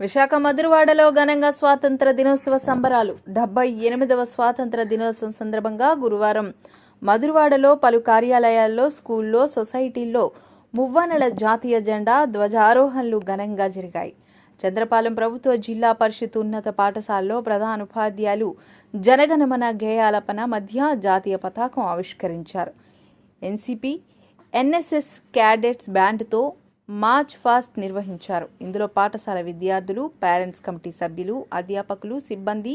విశాఖ మధురవాడలో ఘనంగా స్వాతంత్ర దినోత్సవ సంబరాలు. 78వ స్వాతంత్ర దినోత్సవం సందర్భంగా గురువారం మధురవాడలో పలు కార్యాలయాల్లో, స్కూల్లో, సొసైటీల్లో మువ్వనెల జాతీయ జెండా ధ్వజారోహణలు ఘనంగా జరిగాయి. చంద్రపాలెం ప్రభుత్వ జిల్లా పరిషత్ ఉన్నత పాఠశాలలో ప్రధానోపాధ్యాయులు జనగణమన గేయాలపన మధ్య జాతీయ పతాకం ఆవిష్కరించారు. ఎన్సీపీ, ఎన్ఎస్ఎస్ క్యాడెట్స్ బ్యాండ్తో మార్చ్ ఫాస్ట్ నిర్వహించారు. ఇందులో పాఠశాల విద్యార్థులు, పేరెంట్స్ కమిటీ సభ్యులు, అధ్యాపకులు, సిబ్బంది,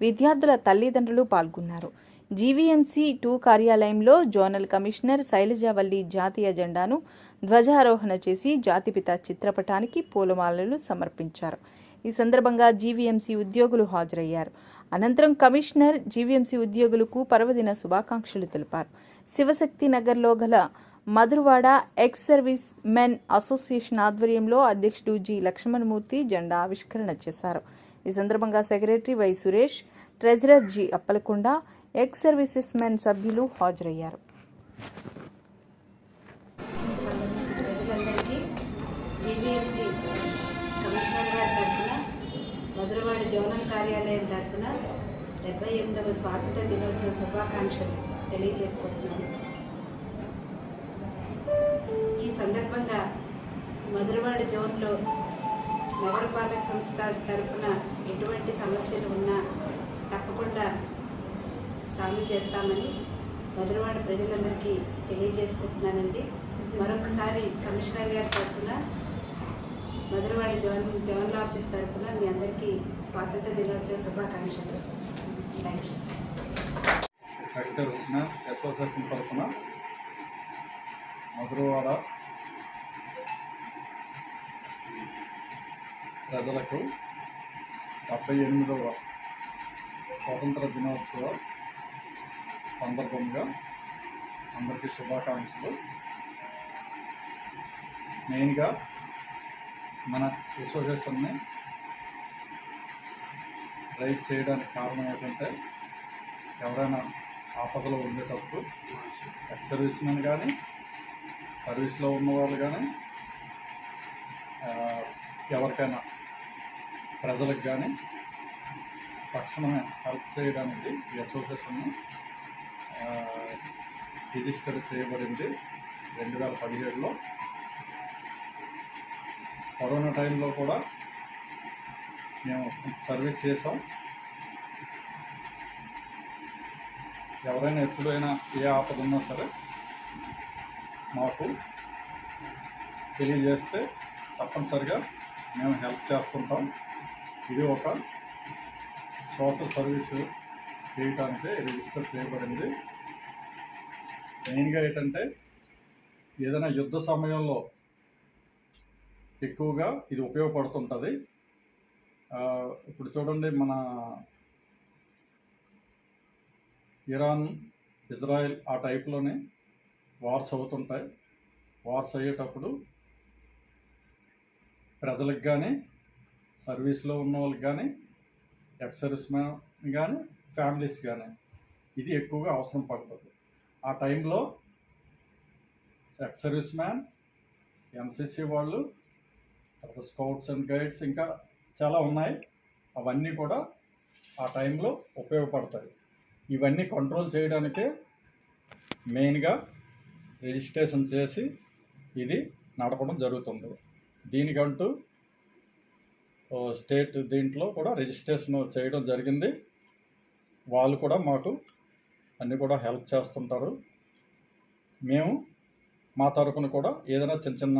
విద్యార్థుల తల్లిదండ్రులు పాల్గొన్నారు. జీవీఎంసీ 2 కార్యాలయంలో జోనల్ కమిషనర్ శైలజావల్లి జాతీయ జెండాను ధ్వజారోహణ చేసి జాతిపిత చిత్రపటానికి పూలమాలలు సమర్పించారు. ఈ సందర్భంగా జీవీఎంసీ ఉద్యోగులు హాజరయ్యారు. అనంతరం కమిషనర్ జీవీఎంసీ ఉద్యోగులకు పర్వదిన శుభాకాంక్షలు తెలిపారు. శివశక్తి నగర్లో గల Madhurawada ex service men association ఆధ్వర్యంలో అధ్యక్షుడు జి లక్ష్మణమూర్తి జెండా ఆవిష్కరణ చేశారు. ఈ సందర్భంగా secretary why Suresh, treasurer G Appalakonda, ex services men సభ్యులు హాజరయ్యారు. మధురవాడ జోనల్ కార్యాలయం తరఫున 78వ స్వాతంత్ర దినోత్సవ శుభాకాంక్షలు తెలియజేసుకుంటున్నాను. ఈ సందర్భంగా మధురవాడ జోన్లో నగరపాలక సంస్థ తరఫున ఎటువంటి సమస్యలు ఉన్నా తప్పకుండా సాల్వ్ చేస్తామని మధురవాడ ప్రజలందరికీ తెలియజేసుకుంటున్నానండి. మరొకసారి కమిషనర్ గారి తరఫున మధురవాడ జోనల్ ఆఫీస్ తరఫున మీ అందరికీ స్వాతంత్ర దినోత్సవ శుభాకాంక్షలు. Thank you. అసోసియేషన్ తరఫున మధురవాడ ప్రజలకు 78వ స్వాతంత్ర దినోత్సవ సందర్భంగా అందరికీ శుభాకాంక్షలు. మెయిన్గా మన అసోసియేషన్ని రైజ్ చేయడానికి కారణం ఏంటంటే, ఎవరైనా ఆపదలో ఉండేటప్పుడు ఎక్స్ సర్వీస్ మెన్ కానీ, సర్వీస్లో ఉన్నవాళ్ళు కానీ, ఎవరికైనా ప్రజలకు కానీ తక్షణమే హెల్ప్ చేయడానికి ఈ అసోసియేషన్ రిజిస్టర్ చేయబడింది 2017లో. కరోనా టైంలో కూడా మేము సర్వీస్ చేసాం. ఎవరైనా ఎప్పుడైనా ఏ ఆపద ఉన్నా సరే మాకు తెలియజేస్తే తప్పనిసరిగా మేము హెల్ప్ చేస్తుంటాం. ఇది ఒక సోషల్ సర్వీసు చేయటానికి రిజిస్టర్ చేయబడింది. మెయిన్గా ఏంటంటే, ఏదైనా యుద్ధ సమయంలో ఎక్కువగా ఇది ఉపయోగపడుతుంటుంది. ఇప్పుడు చూడండి, మన ఇరాన్, ఇజ్రాయెల్ ఆ టైప్లోనే వార్స్ అవుతుంటాయి. వార్స్ అయ్యేటప్పుడు ప్రజలకు కానీ, సర్వీస్లో ఉన్న వాళ్ళకి కానీ, ఎక్స్ సర్వీస్ మ్యాన్ కానీ, ఫ్యామిలీస్ కానీ ఇది ఎక్కువగా అవసరం పడుతుంది. ఆ టైంలో ఎక్స్ సర్వీస్ మ్యాన్, ఎన్సీసీ వాళ్ళు, తర్వాత స్కౌట్స్ అండ్ గైడ్స్, ఇంకా చాలా ఉన్నాయి. అవన్నీ కూడా ఆ టైంలో ఉపయోగపడతాయి. ఇవన్నీ కంట్రోల్ చేయడానికే మెయిన్గా రిజిస్ట్రేషన్ చేసి ఇది నడపడం జరుగుతుంది. దీనికంటూ స్టేట్ దీంట్లో కూడా రిజిస్ట్రేషన్ చేయడం జరిగింది. వాళ్ళు కూడా మాకు అన్నీ కూడా హెల్ప్ చేస్తుంటారు. మేము మా తరపున కూడా ఏదైనా చిన్న చిన్న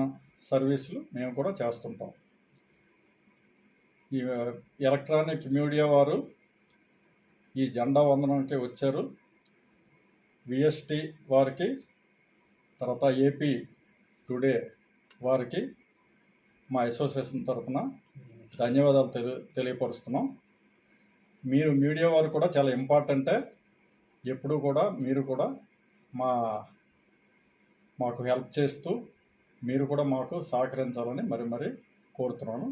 సర్వీసులు మేము కూడా చేస్తుంటాం. ఈ ఎలక్ట్రానిక్ మీడియా వారు ఈ జెండా వందనానికి వచ్చారు. విఎస్టీ వారికి, తర్వాత ఏపీ టుడే వారికి మా అసోసియేషన్ తరఫున ధన్యవాదాలు తెలియపరుస్తున్నాం. మీరు మీడియా వారు కూడా చాలా ఇంపార్టెంటే. ఎప్పుడూ కూడా మీరు కూడా మాకు హెల్ప్ చేస్తూ మీరు కూడా మాకు సహకరించాలని మరి కోరుతున్నాను.